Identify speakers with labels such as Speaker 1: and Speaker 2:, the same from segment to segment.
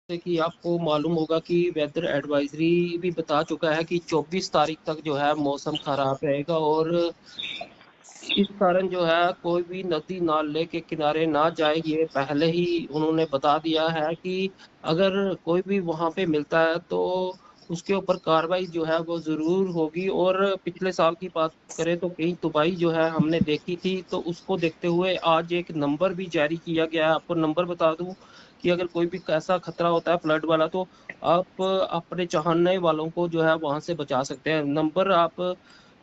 Speaker 1: जैसे कि आपको मालूम होगा कि वेदर एडवाइजरी भी बता चुका है कि 24 तारीख तक जो है मौसम खराब रहेगा और इस कारण जो है कोई भी नदी नाले के किनारे ना जाए, ये पहले ही उन्होंने बता दिया है कि अगर कोई भी वहां पे मिलता है तो उसके ऊपर कार्रवाई जो है वो जरूर होगी। और पिछले साल की बात करें तो कहीं तबाही जो है हमने देखी थी, तो उसको देखते हुए आज एक नंबर भी जारी किया गया है। आपको नंबर बता दूं कि अगर कोई भी ऐसा खतरा होता है फ्लड वाला, तो आप अपने चाहने वालों को जो है वहां से बचा सकते हैं। नंबर आप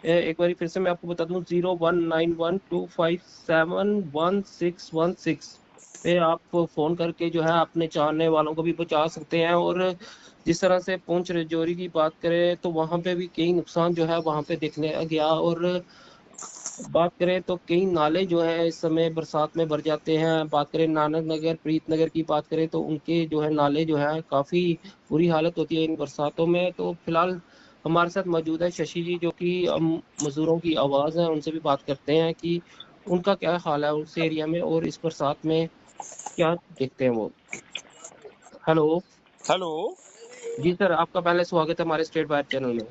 Speaker 1: एक बार फिर से मैं आपको बता दूं, 019125711616 पे आप फोन करके जो है अपने चाहने वालों को भी बचा सकते हैं। और जिस तरह से पुंछ राजौरी की बात करें तो वहां पे भी कई नुकसान जो है वहां पे देखने गया। और बात करें तो कई नाले जो है इस समय बरसात में भर जाते हैं। बात करें नानक नगर, प्रीत नगर की बात करें तो उनके जो है नाले जो है काफी बुरी हालत होती है इन बरसातों में। तो फिलहाल हमारे साथ मौजूद है शशि जी, जो कि मजदूरों की आवाज है। उनसे भी बात करते हैं कि उनका क्या हाल है उस एरिया में और इस बरसात में क्या देखते हैं वो। हेलो।
Speaker 2: हेलो।
Speaker 1: जी सर, आपका पहले स्वागत है हमारे स्टेट वायर चैनल में।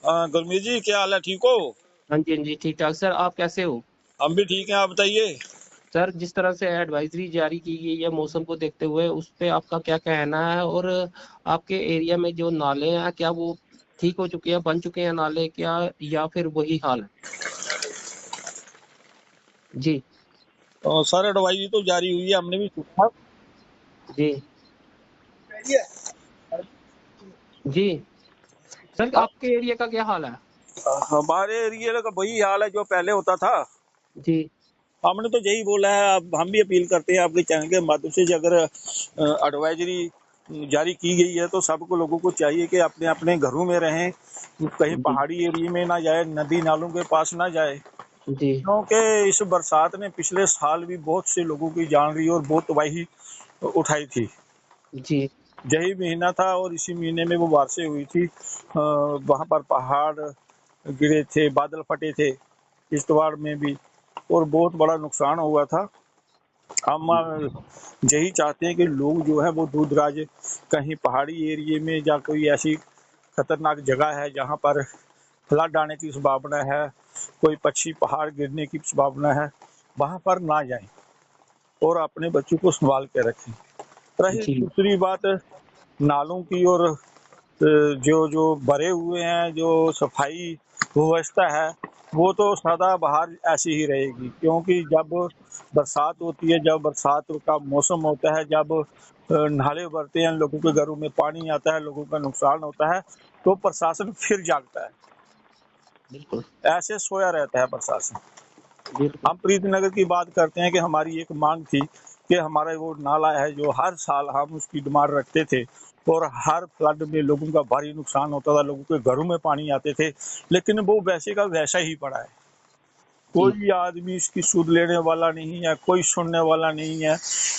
Speaker 2: गुरमीत जी, क्या हाल है? ठीक हो?
Speaker 1: हाँ जी, हाँ जी, ठीक ठाक सर। आप कैसे हो?
Speaker 2: हम भी ठीक हैं, आप बताइए।
Speaker 1: सर, जिस तरह से एडवाइजरी जारी की गई है मौसम को देखते हुए, उस पे आपका क्या कहना है? और आपके एरिया में जो नाले हैं क्या वो ठीक हो चुके हैं, बन चुके हैं नाले क्या, या फिर वही हाल है? जी।
Speaker 2: सर, एडवाइजरी तो जारी हुई है, हमने भी सुना।
Speaker 1: जी। जी सर, आपके एरिया का क्या हाल है?
Speaker 2: हमारे एरिया का वही हाल है जो पहले होता था।
Speaker 1: जी।
Speaker 2: हमने तो यही बोला है, अब हम भी अपील करते हैं आपके चैनल के माध्यम से, अगर एडवाइजरी जारी की गई है तो सबको लोगों को चाहिए कि अपने अपने घरों में रहें, कहीं
Speaker 1: जी।
Speaker 2: पहाड़ी एरिया में ना जाए, नदी नालों के पास ना जाए।
Speaker 1: जी।
Speaker 2: क्योंकि इस बरसात ने पिछले साल भी बहुत से लोगों की जान ली और बहुत तबाही उठाई थी।
Speaker 1: जी।
Speaker 2: यही महीना था और इसी महीने में वो बारिशें हुई थी। वहाँ पर पहाड़ गिरे थे, बादल फटे थे किश्तवाड़ में भी, और बहुत बड़ा नुकसान हुआ था। हम यही चाहते हैं कि लोग जो है वो दूर दराज कहीं पहाड़ी एरिए में या कोई ऐसी खतरनाक जगह है जहाँ पर फ्लड आने की संभावना है, कोई पक्षी पहाड़ गिरने की संभावना है, वहाँ पर ना जाएं और अपने बच्चों को संभाल के रखें। रही
Speaker 1: जी।
Speaker 2: दूसरी बात नालों की, और जो जो भरे हुए हैं, जो सफाई व्यवस्था है, वो तो सदा बाहर ऐसी ही रहेगी। क्योंकि जब बरसात होती है, जब बरसात का मौसम होता है, जब नाले भरते हैं, लोगों के घरों में पानी आता है, लोगों का नुकसान होता है, तो प्रशासन फिर जागता है।
Speaker 1: बिल्कुल।
Speaker 2: ऐसे सोया रहता है प्रशासन।
Speaker 1: बिल्कुल।
Speaker 2: हम प्रीतनगर की बात करते हैं कि हमारी एक मांग थी कि हमारा वो नाला है जो हर साल हम उसकी डिमांड रखते थे, और हर फ्लड में लोगों का भारी नुकसान होता था, लोगों के घरों में पानी आते थे, लेकिन वो वैसे का वैसा ही पड़ा है।
Speaker 1: जी।
Speaker 2: कोई आदमी इसकी सुध लेने वाला नहीं है, कोई सुनने वाला नहीं है।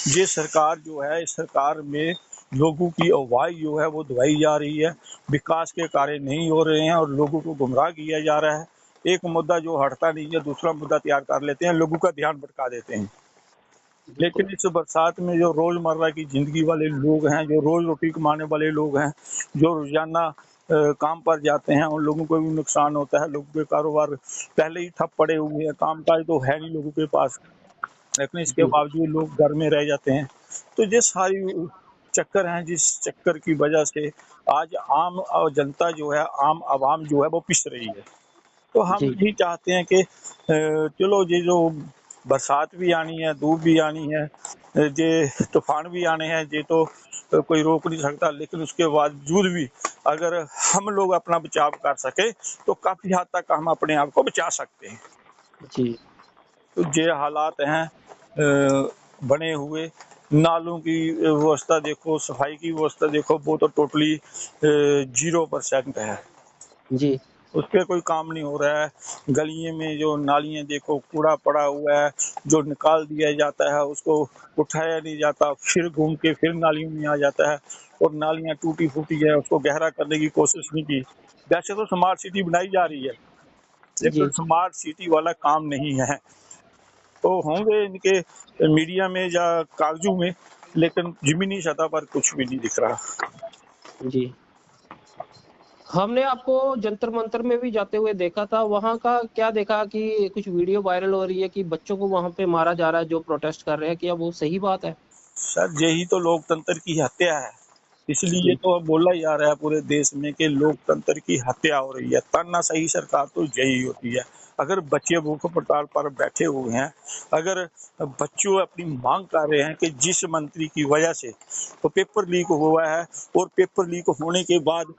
Speaker 2: ये सरकार जो है, इस सरकार में लोगों की आवाज़ जो है वो दबाई जा रही है, विकास के कार्य नहीं हो रहे हैं और लोगों को गुमराह किया जा रहा है। एक मुद्दा जो हटता नहीं है, दूसरा मुद्दा तैयार कर लेते हैं, लोगों का ध्यान भटका देते हैं।
Speaker 1: बिल्कुल।
Speaker 2: लेकिन इस बरसात में जो रोजमर्रा की जिंदगी वाले लोग हैं, जो रोज रोटी कमाने वाले लोग हैं, जो रोजाना काम पर जाते हैं, उन लोगों को भी नुकसान होता है। लोगों के कारोबार पहले ही ठप पड़े हुए हैं, काम काज तो है नहीं लोगों के पास, लेकिन इसके
Speaker 1: जी।
Speaker 2: बावजूद लोग घर में रह जाते हैं। तो ये सारी चक्कर हैं, जिस चक्कर की वजह से आज आम जनता जो है, आम आवाम जो है वो पिस रही है। तो हम
Speaker 1: जी।
Speaker 2: यही चाहते हैं कि चलो, ये जो बरसात भी आनी है, धूप भी आनी है, ये तूफान भी आने हैं, ये तो कोई रोक नहीं सकता, लेकिन उसके बावजूद भी अगर हम लोग अपना बचाव कर सके तो काफी हद तक हम अपने आप को बचा सकते हैं।
Speaker 1: जी।
Speaker 2: तो ये हालात हैं बने हुए। नालों की व्यवस्था देखो, सफाई की व्यवस्था देखो, वो तो टोटली 0% है।
Speaker 1: जी।
Speaker 2: उस पे कोई काम नहीं हो रहा है। गलियों में जो नालियाँ देखो, कूड़ा पड़ा हुआ है, जो निकाल दिया जाता है उसको उठाया नहीं जाता, फिर घूम के फिर नालियों में आ जाता है, और नालियाँ टूटी फूटी है, उसको गहरा करने की कोशिश नहीं की। वैसे तो स्मार्ट सिटी बनाई जा रही है, लेकिन
Speaker 1: जी।
Speaker 2: स्मार्ट सिटी वाला काम नहीं है। तो होंगे इनके मीडिया में या कागजों में लेकिन जमीनी सतह पर कुछ भी नहीं दिख रहा।
Speaker 1: जी। हमने आपको जंतर मंतर में भी जाते हुए देखा था, वहां का क्या देखा कि कुछ वीडियो वायरल हो रही है कि बच्चों को वहां पे मारा जा रहा है जो प्रोटेस्ट कर रहे हैं, क्या वो सही बात है?
Speaker 2: सर यही तो लोकतंत्र की हत्या है। इसलिए
Speaker 1: जी।
Speaker 2: तो अब बोला जा रहा है पूरे देश में कि लोकतंत्र की हत्या हो रही है। तानाशाही सरकार तो यही होती है। अगर बच्चे भूख हड़ताल पर बैठे हुए हैं, अगर बच्चों अपनी मांग कर रहे हैं कि जिस मंत्री की वजह से तो पेपर लीक हुआ है, और पेपर लीक होने के बाद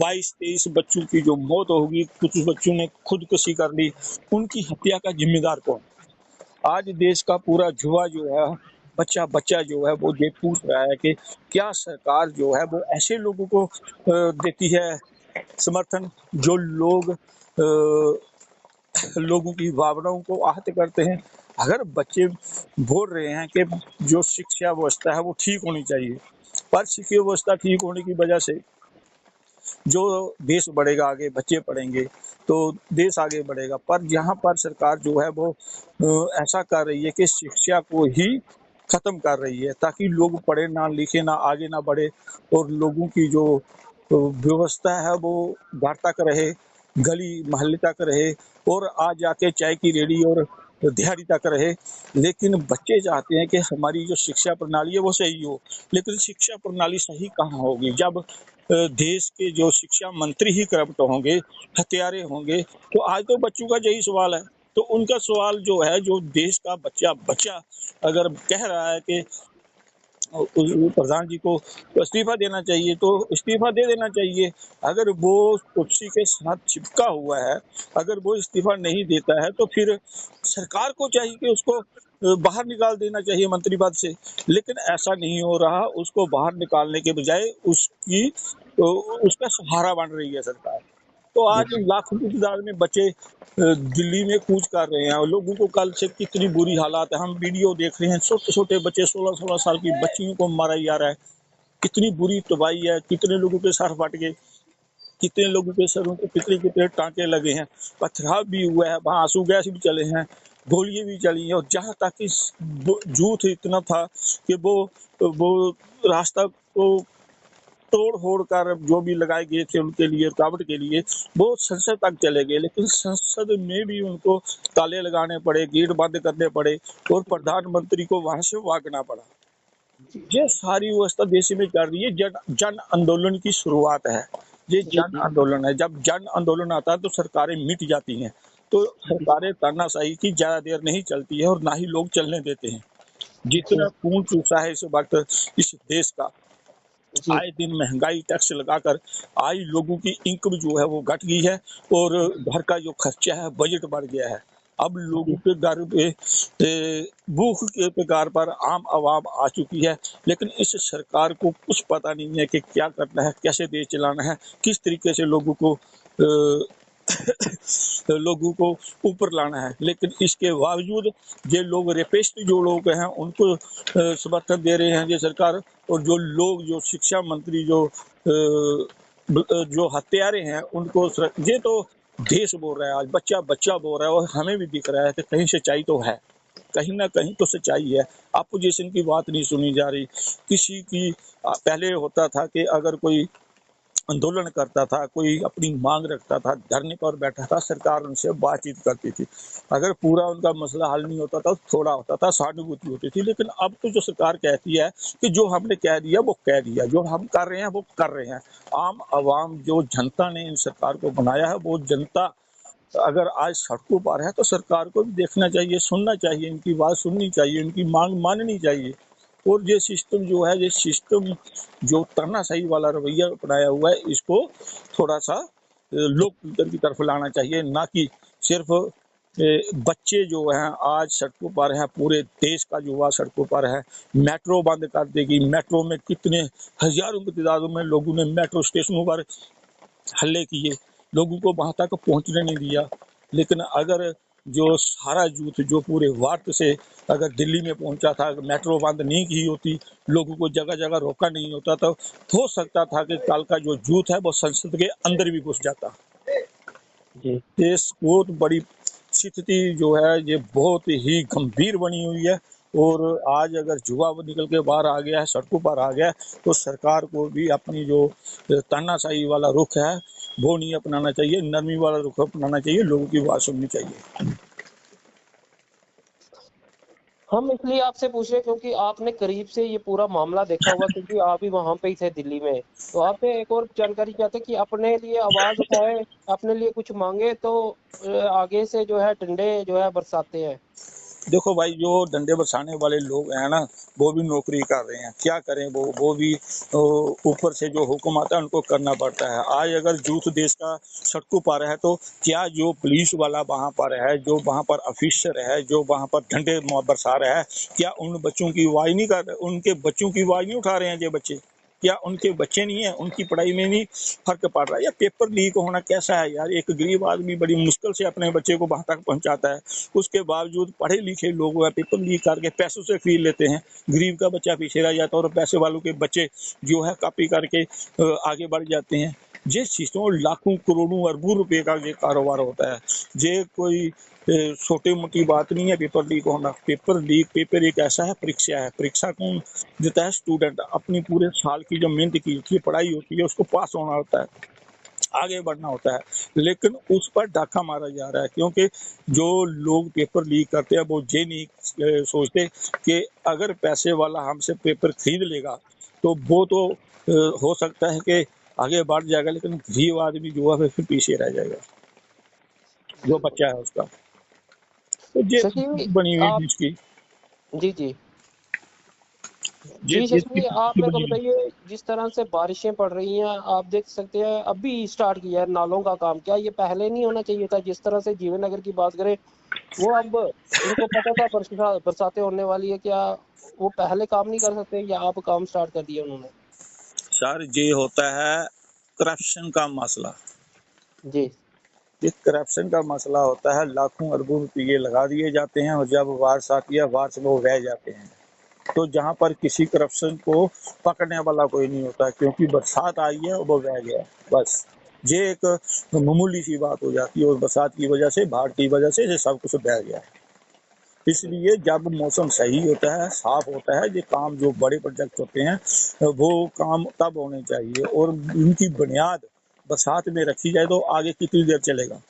Speaker 2: 22-23 बच्चों की जो मौत होगी, कुछ बच्चों ने खुदकुशी कर ली, उनकी हत्या का जिम्मेदार कौन? आज देश का पूरा युवा जो है, बच्चा बच्चा जो है वो ये पूछ रहा है कि क्या सरकार जो है वो ऐसे लोगों को देती है समर्थन, जो लोग लोगों की भावनाओं को आहत करते हैं। अगर बच्चे बोल रहे हैं कि जो शिक्षा व्यवस्था है वो ठीक होनी चाहिए, पर शिक्षा व्यवस्था ठीक होने की वजह से जो देश बढ़ेगा आगे, बच्चे पढ़ेंगे तो देश आगे बढ़ेगा। पर यहाँ पर सरकार जो है वो ऐसा कर रही है कि शिक्षा को ही खत्म कर रही है, ताकि लोग पढ़े ना, लिखे ना, आगे ना बढ़े, और लोगों की जो व्यवस्था है वो घर तक रहे, गली मोहल्ले तक रहे, और आज जाके चाय की रेडी और दिहाड़ी तक रहे। लेकिन बच्चे चाहते हैं कि हमारी जो शिक्षा प्रणाली है वो सही हो। लेकिन शिक्षा प्रणाली सही कहाँ होगी जब देश के जो शिक्षा मंत्री ही करप्ट होंगे, हत्यारे होंगे। तो आज तो बच्चों का यही सवाल है। तो उनका सवाल जो है, जो देश का बच्चा बच्चा अगर कह रहा है कि उस प्रधान जी को इस्तीफा देना चाहिए, तो इस्तीफा दे देना चाहिए। अगर वो कुर्सी के साथ चिपका हुआ है, अगर वो इस्तीफा नहीं देता है, तो फिर सरकार को चाहिए कि उसको बाहर निकाल देना चाहिए मंत्री पद से। लेकिन ऐसा नहीं हो रहा। उसको बाहर निकालने के बजाय उसका सहारा बन रही है सरकार। तो आज
Speaker 1: जी।
Speaker 2: लाखों की तादाद में बच्चे दिल्ली में कूच कर रहे हैं, और लोगों को कल से कितनी बुरी हालात है, हम वीडियो देख रहे हैं। छोटे छोटे बच्चे, 16-16 साल की बच्चियों को मारा जा रहा है। कितनी बुरी तबाही है, कितने लोगों के सर फट गए, कितने लोगों के सरों को कितने कितने टांके लगे हैं, पथराव भी हुआ है, वहाँ आंसू गैस भी चले हैं, गोलियां भी चली हैं। और जहाँ तक कि जूथ इतना था कि वो रास्ता को तोड़ फोड़ कर जो भी लगाए गए थे उनके लिए, रुकावट के लिए, वो संसद तक चले गए। लेकिन संसद में भी उनको ताले लगाने पड़े, गेट बंद करने पड़े, और प्रधानमंत्री को वहां से भागना पड़ा। ये सारी व्यवस्था देश में चल रही है। जन आंदोलन की शुरुआत है। ये
Speaker 1: जी।
Speaker 2: जन
Speaker 1: जी।
Speaker 2: आंदोलन है। जब जन आंदोलन आता है तो सरकारें मिट जाती हैं। तो सरकारें तानाशाही की ज्यादा देर नहीं चलती है, और ना ही लोग चलने देते हैं। जितना
Speaker 1: जी।
Speaker 2: खून चूसा है इस वक्त इस देश का,
Speaker 1: जी।
Speaker 2: आए दिन महंगाई टैक्स लगाकर आई लोगों की इनकम जो है वो घट गई है, और घर का जो खर्चा है बजट बढ़ गया है। अब लोगों
Speaker 1: जी।
Speaker 2: के घर पे भूख के प्रकार पर आम आवाम आ चुकी है। लेकिन इस सरकार को कुछ पता नहीं है कि क्या करना है, कैसे देश चलाना है, किस तरीके से लोगों को लोगों को ऊपर लाना है। लेकिन इसके बावजूद ये लोग रेपिस्ट जो लोग हैं उनको समर्थन दे रहे हैं ये सरकार, और जो लोग, जो शिक्षा मंत्री, जो हत्यारे हैं उनको ये तो देश बोल रहा है, आज बच्चा बच्चा बोल रहा है। और हमें भी दिख रहा है कि कहीं सच्चाई तो है, कहीं ना कहीं तो सच्चाई है। अपोजिशन की बात नहीं सुनी जा रही किसी की। पहले होता था कि अगर कोई आंदोलन करता था, कोई अपनी मांग रखता था, धरने पर बैठा था, सरकार उनसे बातचीत करती थी। अगर पूरा उनका मसला हल नहीं होता था, थोड़ा होता था, सहानुभूति होती थी। लेकिन अब तो जो सरकार कहती है कि जो हमने कह दिया वो कह दिया, जो हम कर रहे हैं वो कर रहे हैं। आम आवाम, जो जनता ने इन सरकार को बनाया है, वो जनता अगर आज सड़कों पर है तो सरकार को भी देखना चाहिए, सुनना चाहिए, इनकी बात सुननी चाहिए, इनकी मांग माननी चाहिए। और ये सिस्टम जो है, ये सिस्टम जो तानाशाही वाला रवैया अपनाया हुआ है, इसको थोड़ा सा लोकतंत्र की तरफ लाना चाहिए, ना कि सिर्फ बच्चे जो हैं आज सड़कों पर हैं। पूरे देश का युवा सड़कों पर है। मेट्रो बंद कर देगी। मेट्रो में कितने हजारों की तादाद में लोगों ने मेट्रो स्टेशनों पर हल्ले किए, लोगों को वहां तक पहुंचने नहीं दिया। लेकिन अगर जो सारा यूथ जो पूरे भारत से अगर दिल्ली में पहुंचा था, अगर मेट्रो बंद नहीं की होती, लोगों को जगह जगह रोका नहीं होता, तो हो सकता था कि कल का जो यूथ है वो संसद के अंदर भी घुस जाता।
Speaker 1: जी।
Speaker 2: देश बहुत बड़ी स्थिति जो है ये बहुत ही गंभीर बनी हुई है। और आज अगर युवा निकल के बाहर आ गया है, सड़कों पर आ गया है, तो सरकार को भी अपनी जो तानाशाही वाला रुख है वो नहीं अपनाना चाहिए, नरमी वाला रुख अपनाना चाहिए, लोगों की बात सुननी चाहिए।
Speaker 1: हम इसलिए आपसे पूछ रहे हैं क्योंकि आपने करीब से ये पूरा मामला देखा होगा, क्योंकि आप भी वहां पे ही थे दिल्ली में। तो आपसे एक और जानकारी चाहते हैं कि अपने लिए आवाज उठाए, अपने लिए कुछ मांगे तो आगे से जो है डंडे जो है बरसाते हैं।
Speaker 2: देखो भाई, जो डंडे बरसाने वाले लोग हैं ना, वो भी नौकरी कर रहे हैं, क्या करें, वो भी ऊपर से जो हुक्म आता है उनको करना पड़ता है। आज अगर यूथ देश का सड़कों पर है, तो क्या जो पुलिस वाला वहां पर है, जो वहां पर ऑफिसर है, जो वहां पर डंडे बरसा रहा है, क्या उन बच्चों की आवाज नहीं कर रहे, उनके बच्चों की आवाज नहीं उठा रहे हैं ये बच्चे? क्या उनके बच्चे नहीं है, उनकी पढ़ाई में नहीं फर्क पड़ रहा है? या पेपर लीक होना कैसा है यार, एक गरीब आदमी बड़ी मुश्किल से अपने बच्चे को वहां तक पहुंचाता है, उसके बावजूद पढ़े लिखे लोग पेपर लीक करके पैसों से खरीद लेते हैं, गरीब का बच्चा पीछे रह जाता है और पैसे वालों के बच्चे जो है कॉपी करके आगे बढ़ जाते हैं। जिस चीजों लाखों करोड़ों अरबों रुपए का ये कारोबार होता है, ये कोई छोटी मोटी बात नहीं है पेपर लीक होना। पेपर लीक, पेपर एक ऐसा है, परीक्षा है, परीक्षा कौन देता है? स्टूडेंट। अपनी पूरे साल की जो मेहनत की होती है, पढ़ाई होती है, उसको पास होना होता है, आगे बढ़ना होता है, लेकिन उस पर डाका मारा जा रहा है, क्योंकि जो लोग पेपर लीक करते हैं वो ये नहीं सोचते कि अगर पैसे वाला हमसे पेपर खरीद लेगा तो वो तो हो सकता है कि आगे बढ़ जाएगा, लेकिन गरीब आदमी जो है फिर पीछे रह जाएगा, जो बच्चा है उसका। तो ये
Speaker 1: शशि जी,
Speaker 2: बनी हुई
Speaker 1: आप,
Speaker 2: देश की,
Speaker 1: जी जी
Speaker 2: ये
Speaker 1: जी
Speaker 2: देश
Speaker 1: शशि
Speaker 2: की
Speaker 1: जी, आप मेरे को
Speaker 2: बनी हुई।
Speaker 1: बताइए, जिस तरह से बारिशें पड़ रही हैं, आप देख सकते हैं अभी स्टार्ट किया है नालों का काम, क्या ये पहले नहीं होना चाहिए था? जिस तरह से जीवन नगर की बात करें, वो अब उनको पता था बरसातें होने वाली है, क्या वो पहले काम नहीं कर सकते, या आप काम स्टार्ट कर दिया उन्होंने?
Speaker 2: सर, ये होता है करप्शन का मसला।
Speaker 1: जी
Speaker 2: ये करप्शन का मसला होता है, लाखों अरबों रुपये लगा दिए जाते हैं और जब बारिश आती है, बारिश में वो बह जाते हैं। तो जहाँ पर किसी करप्शन को पकड़ने वाला कोई नहीं होता, क्योंकि बरसात आई है और वो बह गया, बस। ये एक मामूली सी बात हो जाती है और बरसात की वजह से, बाढ़ की वजह से ये सब कुछ बह गया। इसलिए जब मौसम सही होता है, साफ होता है, ये काम जो बड़े प्रोजेक्ट होते हैं वो काम तब होने चाहिए, और उनकी बुनियाद बरसात में रखी जाए तो आगे कितनी देर चलेगा।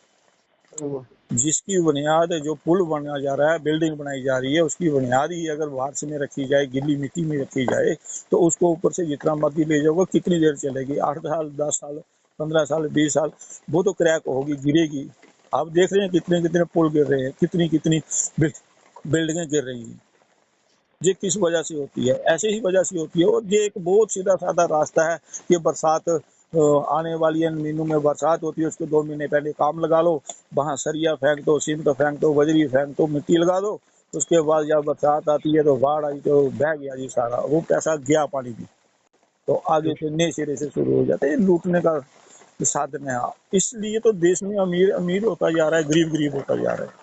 Speaker 2: जिसकी बुनियाद जो पुल बना जा रहा है, बिल्डिंग बनाई जा रही है, उसकी बुनियाद ही अगर बारिश में रखी जाए, गीली मिट्टी में रखी जाए, तो उसको ऊपर से जितना मर्जी ले जाओगे, कितनी देर चलेगी? 8 साल, 10 साल, 15 साल, 20 साल, वो तो क्रैक होगी, गिरेगी। आप देख रहे हैं कितने कितने पुल गिर रहे हैं, कितनी कितनी बिल्डिंगें गिर रही हैं। ये किस वजह से होती है? ऐसे ही वजह से होती है। और ये एक बहुत सीधा साधा रास्ता है कि बरसात आने वाली है, महीनों में बरसात होती है, उसके 2 महीने पहले काम लगा लो, वहाँ सरिया फेंक दो, सीमेंट फेंक दो, बजरी फेंक दो, मिट्टी लगा दो, उसके बाद जब बरसात आती है तो बाढ़ आई तो बह गया जी सारा, वो पैसा गया पानी में। तो आगे से नए सिरे से शुरू हो जाते हैं, लूटने का साधन है। इसलिए तो देश में अमीर अमीर होता जा रहा है, गरीब गरीब होता जा रहा है।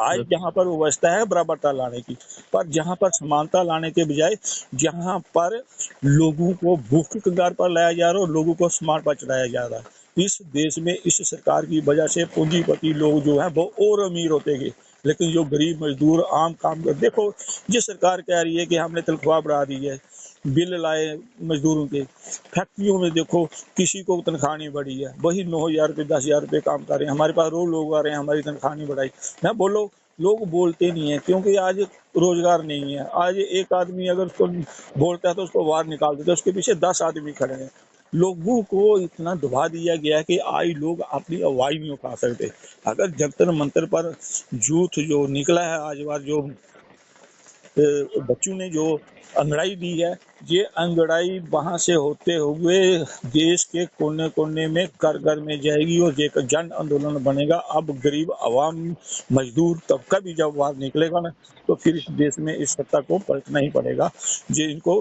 Speaker 2: आज जहाँ पर व्यवस्था है बराबरता लाने की, पर जहाँ पर समानता लाने के बजाय, जहाँ पर लोगों को भूख की कगार पर लाया जा रहा है और लोगों को स्मार्ट पर चढ़ाया जा रहा है। इस देश में इस सरकार की वजह से पूंजीपति लोग जो है वो और अमीर होते गए, लेकिन जो गरीब मजदूर आम काम कर, देखो, जिस सरकार कह रही है कि हमने तनख्वाह बढ़ा दी है, बिल लाए मजदूरों के, फैक्ट्रियों में देखो किसी को तनख्वाह नहीं बढ़ी है, वही 9,000 रुपये 10,000 रुपये काम कर रहे हैं। हमारे पास रोज लोग आ रहे हैं, हमारी तनख्वाह नहीं बढ़ाई। मैं बोलो, लोग बोलते नहीं है, क्योंकि आज रोजगार नहीं है। आज एक आदमी अगर उसको बोलता है तो उसको बाहर निकाल देते, उसके पीछे 10 आदमी खड़े हैं। लोगों को इतना दबा दिया गया है कि आज लोग अपनी आवाज नहीं उठा सकते। अगर जंतर मंतर पर यूथ जो निकला है आज बार, जो बच्चों ने जो अंगड़ाई दी है, ये अंगड़ाई वहां से होते हुए देश के कोने कोने में घर घर में जाएगी और ये एक जन आंदोलन बनेगा। अब गरीब आवाम, मजदूर तबका भी जब बाहर निकलेगा ना, तो फिर इस देश में इस सत्ता को पलटना ही पड़ेगा। ये इनको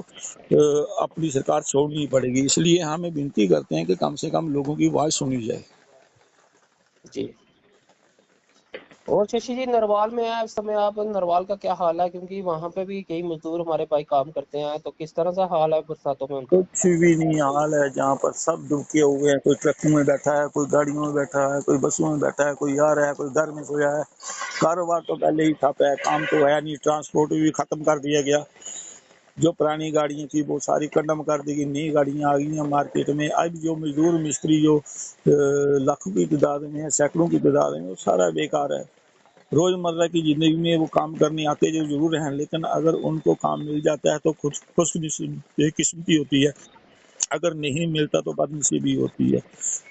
Speaker 2: अपनी सरकार छोड़नी पड़ेगी। इसलिए हमें विनती करते हैं कि कम से कम लोगों की आवाज सुनी जाए।
Speaker 1: जी। और शशि जी नरवाल में है इस समय आप, नरवाल का क्या हाल है, क्योंकि वहां पे भी कई मजदूर हमारे भाई काम करते हैं, तो किस तरह से हाल है बरसातों में उनका?
Speaker 2: कुछ भी नहीं हाल है, जहाँ पर सब दुबके हुए हैं। कोई ट्रकों में बैठा है, कोई गाड़ियों में बैठा है, कोई बसों में बैठा है, कोई आ रहा है, कोई घर में सोया है। कारोबार तो पहले ही ठप है, काम तो है नहीं, ट्रांसपोर्ट भी खत्म कर दिया गया। जो पुरानी गाड़ियां थी वो सारी कंडम कर दी गई, नई गाड़ियां आ गई हैं मार्केट में। अब जो मजदूर मिस्त्री जो लाखों की तादाद में है, सैकड़ों की तादाद में, वो सारा बेकार है। रोजमर्रा की जिंदगी में वो काम करने आते जो जरूर हैं, लेकिन अगर उनको काम मिल जाता है तो खुश खुशकिस्मती होती है, अगर नहीं मिलता तो बदनसीबी होती है।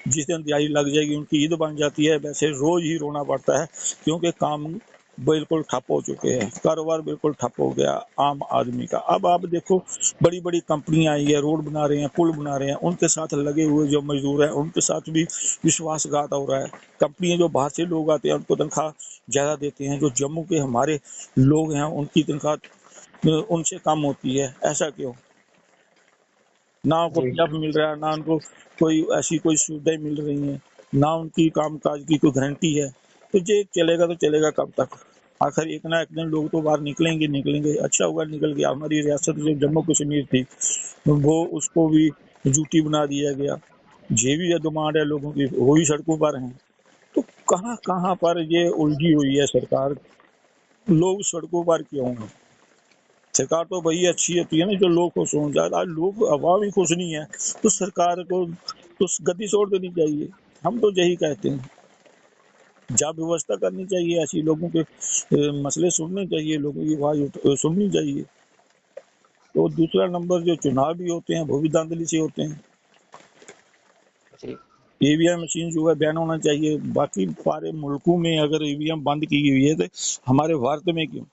Speaker 2: जिस दिन दिहाड़ी लग जाएगी उनकी ईद बन जाती है। वैसे रोज ही रोना पड़ता है, क्योंकि काम बिल्कुल ठप हो चुके हैं, कारोबार बिल्कुल ठप हो गया आम आदमी का। अब आप देखो, बड़ी बड़ी कंपनियां आई है, रोड बना रहे हैं, पुल बना रहे हैं, उनके साथ लगे हुए जो मजदूर हैं उनके साथ भी विश्वासघात हो रहा है। कंपनियां जो बाहर से लोग आते हैं उनको तनख्वाह ज्यादा देते हैं, जो जम्मू के हमारे लोग हैं उनकी तनख्वाह उनसे कम होती है। ऐसा क्यों? ना उनको
Speaker 1: जी
Speaker 2: पीएफ मिल रहा है, ना उनको कोई ऐसी कोई सुविधाएं मिल रही हैं, ना उनकी कामकाज की कोई गारंटी है। तो ये चलेगा तो चलेगा कब तक? आखिर एक ना एक दिन लोग तो बाहर निकलेंगे निकलेंगे। अच्छा हुआ निकल गया। हमारी रियासत जो जम्मू कश्मीर थी वो उसको भी जूटी बना दिया गया। ये भी डिमांड है लोगों की, वो भी सड़कों पर हैं। तो कहाँ कहाँ पर ये उलझी हुई है सरकार, लोग सड़कों पर क्यों हैं? सरकार तो वही अच्छी होती है ना जो लोग खुश हों। ज्यादा लोग अवाम ही खुश नहीं है तो सरकार को तो गद्दी छोड़ देनी चाहिए। हम तो यही कहते हैं, जब व्यवस्था करनी चाहिए, ऐसी लोगों के मसले सुनने चाहिए, लोगों की आवाज सुननी चाहिए। तो दूसरा नंबर जो चुनाव भी होते हैं वो भी धांधली से होते हैं।
Speaker 1: जी
Speaker 2: ईवीएम मशीन जो है बैन होना चाहिए। बाकी सारे मुल्कों में अगर ईवीएम बंद की हुई है तो हमारे भारत में क्यों?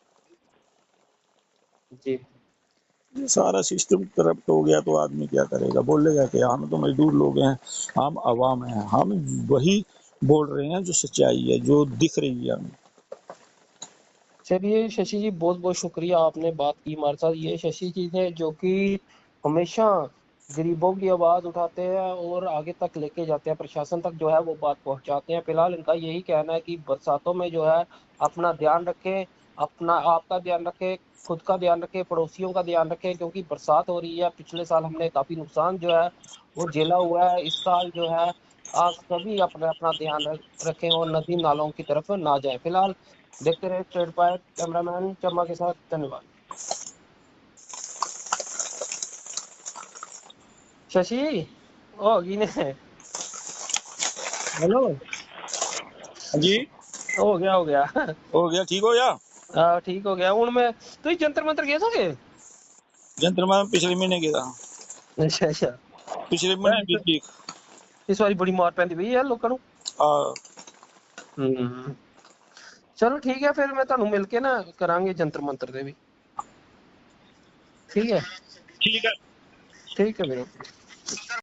Speaker 1: जी
Speaker 2: ये सारा सिस्टम करप्ट हो गया तो आदमी क्या करेगा? बोलेगा कि हम तो मजदूर लोग हैं, हम आवाम हैं, हम वही बोल रहे हैं जो सच्चाई है, जो दिख रही है हमें।
Speaker 1: चलिए शशि जी, बहुत बहुत शुक्रिया, आपने बात की हमारे साथ। ये शशि जी थे जो कि हमेशा गरीबों की आवाज उठाते हैं और आगे तक लेके जाते हैं, प्रशासन तक जो है वो बात पहुंचाते हैं। फिलहाल इनका यही कहना है कि बरसातों में जो है अपना ध्यान रखें, अपना आपका ध्यान रखें, खुद का ध्यान रखें, पड़ोसियों का ध्यान रखें, क्योंकि बरसात हो रही है। पिछले साल हमने काफी नुकसान जो है वो झेला हुआ है। इस साल जो है आप सभी अपना अपना ध्यान रखें और नदी नालों की तरफ ना जाए। फिलहाल देखते रहे स्ट्रेट फाइट, कैमरामैन चम्मा के साथ, धन्यवाद। शशि ओ गिने हेलो,
Speaker 2: हाँ जी,
Speaker 1: हो गया हो गया।
Speaker 2: हो गया, ठीक हो गया।
Speaker 1: ठीक हो गया हूं मैं। तू जंतर मंतर गया था के?
Speaker 2: जंत्र मैं पिछले महीने गया था,
Speaker 1: अच्छा अच्छा।
Speaker 2: पिछले महीने की ठीक।
Speaker 1: इस बारी बड़ी मार पैंदी पई है लोकां नूं।
Speaker 2: आ,
Speaker 1: हम्म, चलो ठीक है, फिर मैं ਤੁਹਾਨੂੰ ਮਿਲ ਕੇ ਨਾ ਕਰਾਂਗੇ ਜੰਤਰ ਮੰਤਰ ਦੇ ਵੀ। ठीक है
Speaker 2: ठीक है।
Speaker 1: ठीक है मेरे